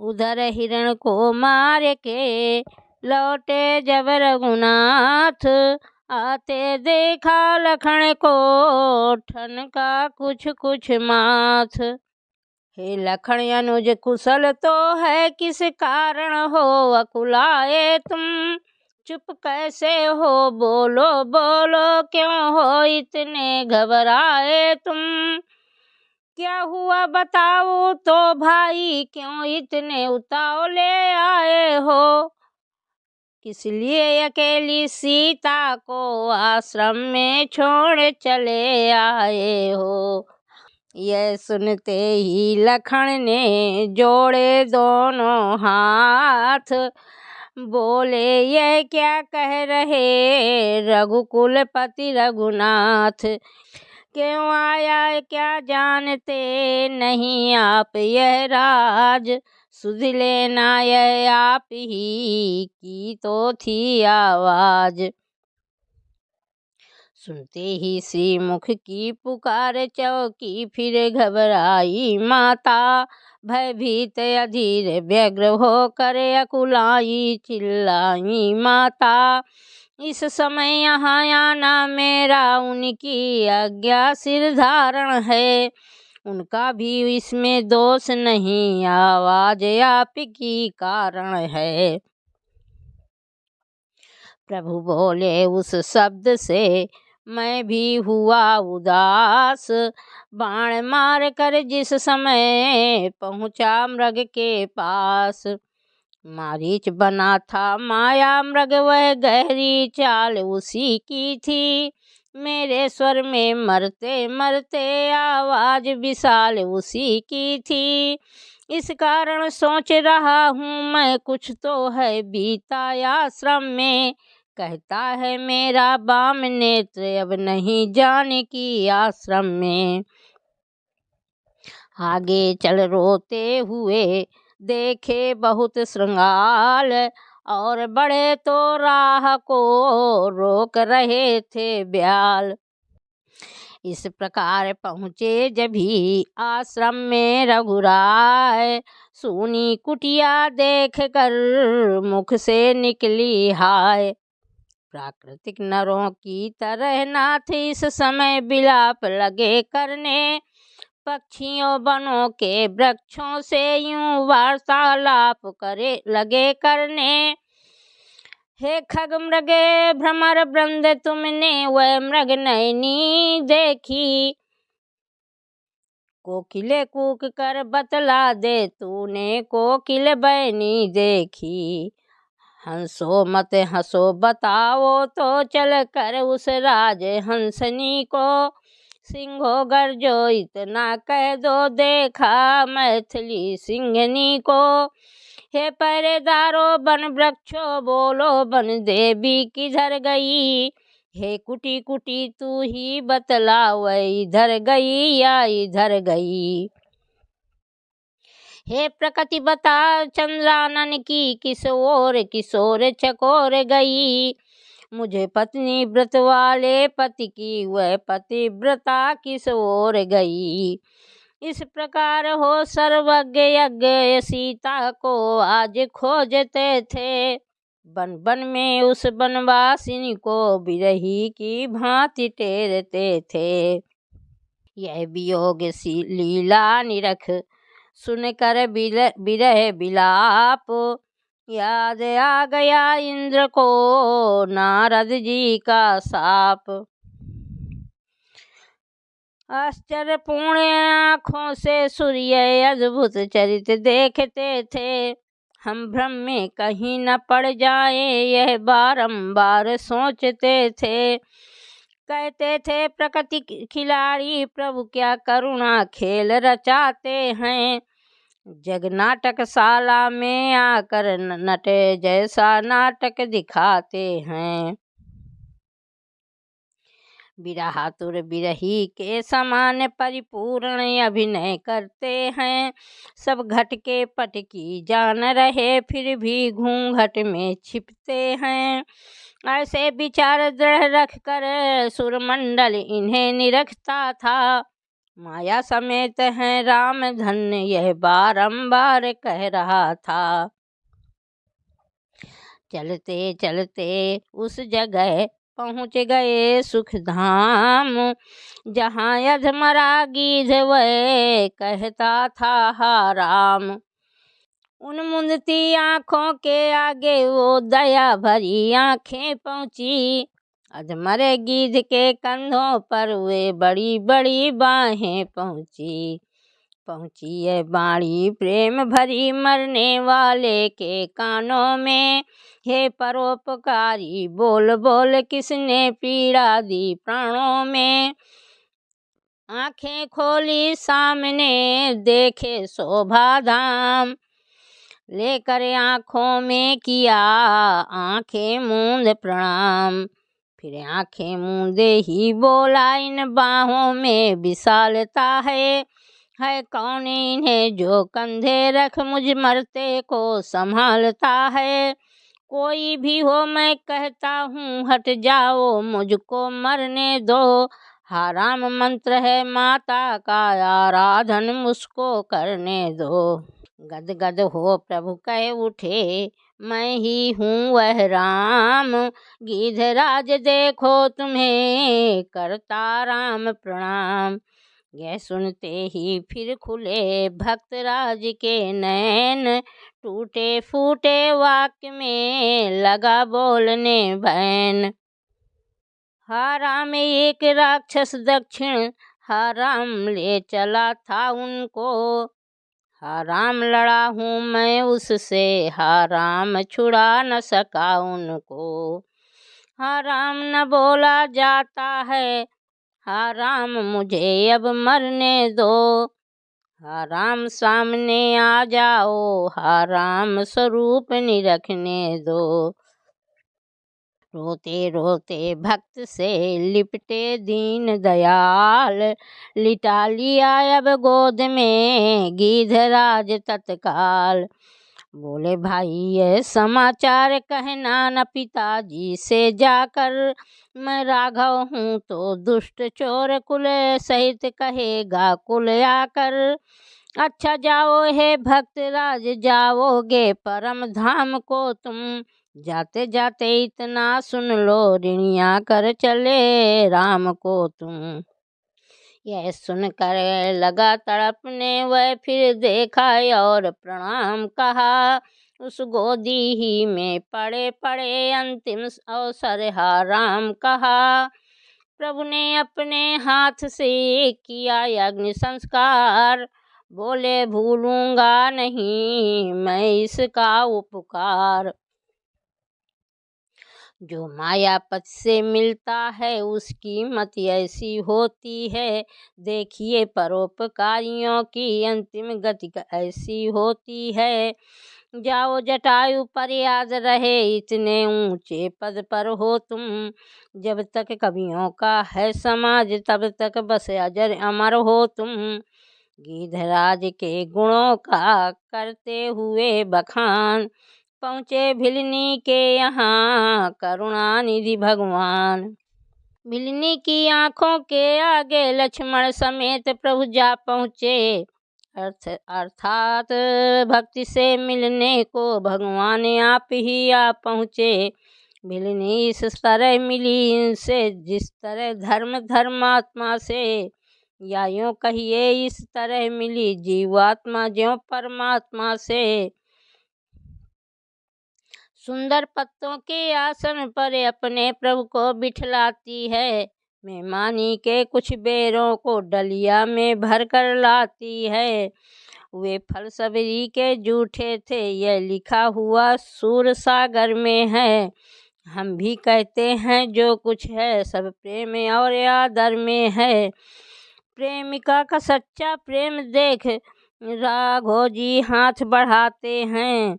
उधर हिरण को मार के लौटे जब रघुनाथ, आते देखा लखन को ठनका कुछ कुछ माथ। हे लखन अनुज कुशल तो है, किस कारण हो अकुलाए तुम, चुप कैसे हो बोलो बोलो, क्यों हो इतने घबराए तुम। क्या हुआ बताओ तो भाई, क्यों इतने उतावले आए हो, किस लिए अकेली सीता को आश्रम में छोड़ चले आए हो। यह सुनते ही लखन ने जोड़े दोनों हाथ, बोले यह क्या कह रहे रघुकुलपति रघुनाथ। क्यों आया क्या जानते नहीं आप यह राज, सुध लेना यह आप ही की तो थी आवाज। सुनते ही श्रीमुख की पुकार चौकी फिर घबराई माता, भयभीत अधीर व्यग्र हो कर अकुलाई चिल्लाई माता। इस समय यहाँ आना मेरा उनकी आज्ञा सिर धारण है, उनका भी इसमें दोष नहीं आवाज आप की कारण है। प्रभु बोले उस शब्द से मैं भी हुआ उदास, बाण मार कर जिस समय पहुँचा मृग के पास। मारीच बना था माया मृग वह गहरी चाल उसी की थी, मेरे स्वर में मरते मरते आवाज विशाल उसी की थी। इस कारण सोच रहा हूँ मैं कुछ तो है बीता आश्रम में, कहता है मेरा बाम नेत्र अब नहीं जाने की आश्रम में। आगे चल रोते हुए देखे बहुत श्रृंगाल, और बड़े तो राह को रोक रहे थे ब्याल। इस प्रकार पहुँचे जभी आश्रम में रघुराय, सूनी कुटिया देख कर मुख से निकली हाय। प्राकृतिक नरों की तरह नाथ इस समय विलाप लगे करने, पक्षियों बनों के वृक्षों से यूं वार्तालाप करे लगे करने। हे खग मृगे भ्रमर वृंद तुमने वह मृग नैनी देखी, कोकिले कूक कर बतला दे तूने कोकिल बैनी देखी। हंसो मत हंसो बताओ तो चल कर उस राज हंसनी को, सिंहो गर्जो इतना कह दो देखा मैथिली सिंहनी को। हे पहरेदारो बन वृक्षो बोलो बन देवी किधर गई, हे कुटी कुटी तू ही बतला वह इधर गई या इधर गई। हे प्रकृति बता चंद्रानन की किस ओर चकोर गई, मुझे पत्नी व्रत वाले पति की वह पतिव्रता किस ओर गई। इस प्रकार हो सर्वज्ञ यज्ञ सीता को आज खोजते थे, बन बन में उस बनवासिनी को बिरही की भांति टेरते थे। यह वियोग सी लीला निरख सुन कर बिरह बिलाप, याद आ गया इंद्र को नारद जी का साप। आश्चर्यपूर्ण आँखों से सूर्य अद्भुत चरित देखते थे, हम भ्रम में कहीं न पड़ जाए यह बारंबार सोचते थे। कहते थे प्रकृति खिलाड़ी प्रभु क्या करुणा खेल रचाते हैं, जग नाटकशाला में आकर नटे जैसा नाटक दिखाते हैं। बिरहातुर बिरही के समान परिपूर्ण अभिनय करते हैं, सब घट के पट की जान रहे फिर भी घूंघट में छिपते हैं। ऐसे विचार दृढ़ रख कर सुरमंडल इन्हें निरखता था, माया समेत हैं राम धन्य, यह बारंबार कह रहा था। चलते चलते उस जगह पहुँच गए सुख धाम, जहाँ यधमरा गीध वह कहता था हा राम। उन मुंदती आँखों के आगे वो दया भरी आँखें पहुँची, अधमरे गीध के कंधों पर वे बड़ी बड़ी बाहें पहुँची। पहुँची ये बाणी प्रेम भरी मरने वाले के कानों में, हे परोपकारी बोल बोल किसने पीड़ा दी प्राणों में। आँखें खोली सामने देखे शोभा धाम, लेकर आँखों में किया आँखें मूंद प्रणाम। फिर आँखें मूंदे ही बोला इन बाहों में विशालता है कौन इन्हें जो कंधे रख मुझ मरते को संभालता है। कोई भी हो मैं कहता हूँ हट जाओ मुझको मरने दो, हा राम मंत्र है माता का आराधन मुझको करने दो। गद गद हो प्रभु कह उठे मैं ही हूँ वह राम, गिधराज देखो तुम्हें करता राम प्रणाम। यह सुनते ही फिर खुले भक्तराज के नैन, टूटे फूटे वाक्य में लगा बोलने बैन। हा राम एक राक्षस दक्षिण, हा राम ले चला था उनको, हा राम लड़ा हूँ मैं उससे, हा राम छुड़ा न सका उनको। हा राम न बोला जाता है, हा राम मुझे अब मरने दो, हा राम सामने आ जाओ, हा राम स्वरूप निरखने दो। रोते रोते भक्त से लिपटे दीन दयाल, लिटा लिया अब गोद में गिधराज तत्काल। बोले भाई ये समाचार कहना न पिताजी से जाकर, मैं राघव हूँ तो दुष्ट चोर कुल सहित कहेगा कुल आकर। अच्छा जाओ हे भक्तराज जाओगे परम धाम को तुम, जाते जाते इतना सुन लो ऋणिया कर चले राम को तुम। यह सुनकर लगा तड़पने वह फिर देखा और प्रणाम कहा, उस गोदी ही में पड़े पड़े अंतिम अवसर हा राम कहा। प्रभु ने अपने हाथ से किया अग्नि संस्कार, बोले भूलूंगा नहीं मैं इसका उपकार। जो मायापत से मिलता है उसकी मति ऐसी होती है, देखिए परोपकारियों की अंतिम गति ऐसी होती है। जाओ जटायु पर याद रहे इतने ऊंचे पद पर हो तुम, जब तक कवियों का है समाज तब तक बस अजर अमर हो तुम। गिधराज के गुणों का करते हुए बखान, पहुँचे भिलनी के यहाँ करुणानिधि भगवान। भिलनी की आँखों के आगे लक्ष्मण समेत प्रभु जा पहुँचे, अर्थात भक्ति से मिलने को भगवान आप ही आ पहुँचे। भिलनी इस तरह मिली इनसे जिस तरह धर्म धर्मात्मा से, या यूँ कहिए इस तरह मिली जीवात्मा ज्यों परमात्मा से। सुंदर पत्तों के आसन पर अपने प्रभु को बिठलाती है, मेहमानी के कुछ बेरों को डलिया में भर कर लाती है। वे फल सबरी के जूठे थे यह लिखा हुआ सूर सागर में है। हम भी कहते हैं जो कुछ है सब प्रेम और आदर में है। प्रेमिका का सच्चा प्रेम देख राघव जी हाथ बढ़ाते हैं,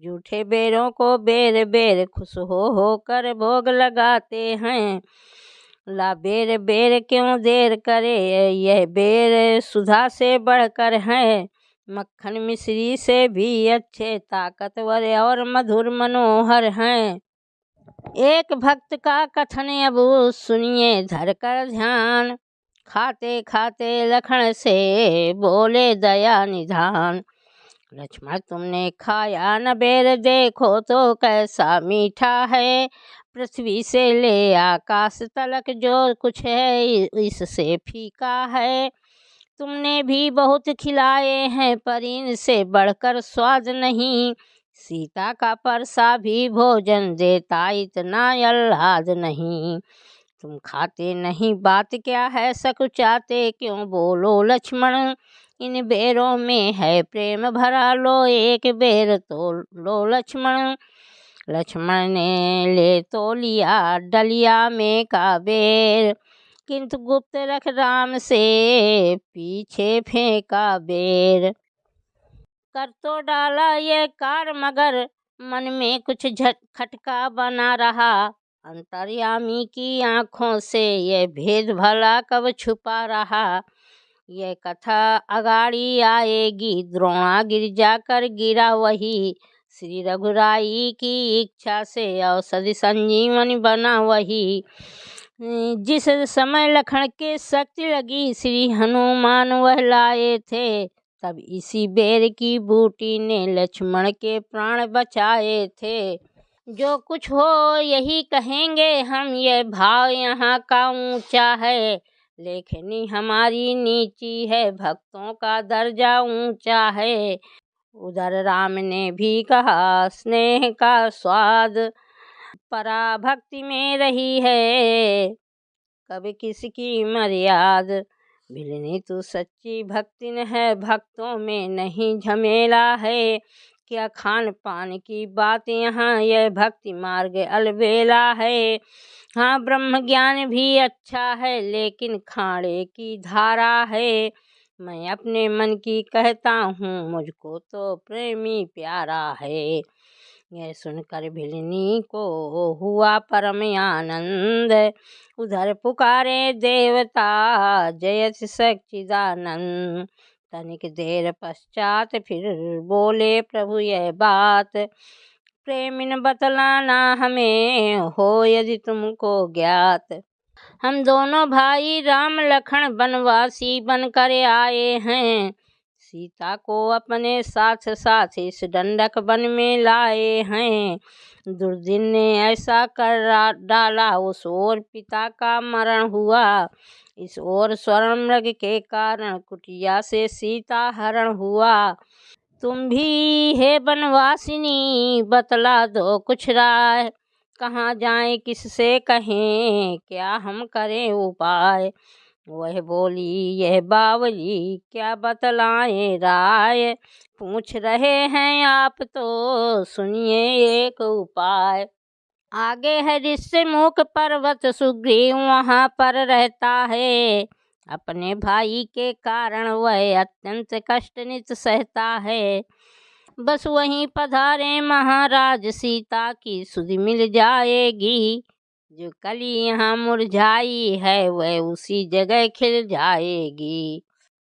जूठे बेरों को बेर बेर खुश हो कर भोग लगाते हैं। ला बेर बेर क्यों देर करे, यह बेर सुधा से बढ़कर है। मक्खन मिश्री से भी अच्छे ताकतवर और मधुर मनोहर हैं। एक भक्त का कथन अब सुनिए धर कर ध्यान, खाते खाते लखन से बोले दया निधान। लक्ष्मण तुमने खाया न बेर, देखो तो कैसा मीठा है। पृथ्वी से ले आकाश तलक जो कुछ है इससे फीका है। तुमने भी बहुत खिलाए हैं पर इनसे बढ़कर स्वाद नहीं। सीता का परसा भी भोजन देता इतना आह्लाद नहीं। तुम खाते नहीं बात क्या है, सकुचाते क्यों बोलो लक्ष्मण। इन बेरों में है प्रेम भरा, लो एक बेर तो लो लक्ष्मण। लक्ष्मण ने ले तो लिया डलिया में का बेर, किंतु गुप्त रख राम से पीछे फेंका बेर। कर तो डाला ये कार मगर मन में कुछ खटका बना रहा। अंतर्यामी की आँखों से ये भेद भला कब छुपा रहा। ये कथा अगाड़ी आएगी, द्रोणा गिर जाकर गिरा वही। श्री रघुराई की इच्छा से औषधि संजीवनी बना वही। जिस समय लखन के शक्ति लगी श्री हनुमान वह लाए थे। तब इसी बेर की बूटी ने लक्ष्मण के प्राण बचाए थे। जो कुछ हो यही कहेंगे हम, ये भाव यहाँ का ऊंचा है। लेखनी हमारी नीची है, भक्तों का दर्जा ऊंचा है। उधर राम ने भी कहा स्नेह का स्वाद, पराभक्ति में रही है कभी किसकी मर्याद। भिलनी तू सच्ची भक्तिन है, भक्तों में नहीं झमेला है। क्या खान पान की बात यहाँ, यह भक्ति मार्ग अलबेला है। हाँ ब्रह्म ज्ञान भी अच्छा है, लेकिन खाने की धारा है। मैं अपने मन की कहता हूँ, मुझको तो प्रेमी प्यारा है। यह सुनकर भिलनी को हुआ परम आनंद। उधर पुकारे देवता जयति सच्चिदानंद। तनिक देर पश्चात फिर बोले प्रभु यह बात। प्रेमिन बतलाना हमें हो यदि तुमको ज्ञात। हम दोनों भाई राम लखन बनवासी बनकर आए हैं। सीता को अपने साथ साथ इस दंडक वन में लाए हैं। दुर्दिन ने ऐसा कर डाला, उस ओर पिता का मरण हुआ। इस ओर स्वर्ण मृग के कारण कुटिया से सीता हरण हुआ। तुम भी हे बनवासिनी बतला दो कुछ राय। कहाँ जाएं किससे कहें, क्या हम करें उपाय। वह बोली यह बावली क्या बतलाएं राय। पूछ रहे हैं आप तो सुनिए एक उपाय। आगे है ऋष्यमुख पर्वत, सुग्रीव वहाँ पर रहता है। अपने भाई के कारण वह अत्यंत कष्ट नित सहता है। बस वहीं पधारे महाराज, सीता की सुधि मिल जाएगी। जो कली यहाँ मुरझाई है वह उसी जगह खिल जाएगी।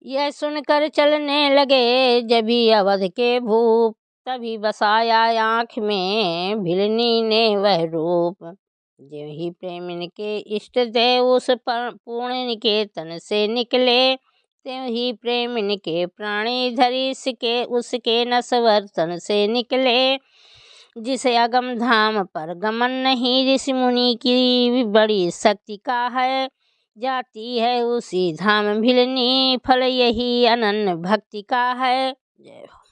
यह सुनकर चलने लगे जभी अवध के भूप। तभी बसाया आँख में भिलनी ने वह रूप। जो ही प्रेमिन के इष्ट देव उस पूर्ण निकेतन से निकले। त्यों ही प्रेमिन के प्राणी धरिस के उसके नसवर्तन से निकले। जिसे अगम धाम पर गमन नहीं, ऋषि मुनि की बड़ी शक्ति का है। जाती है उसी धाम भिलनी, फल यही अनन्य भक्ति का है। जय हो।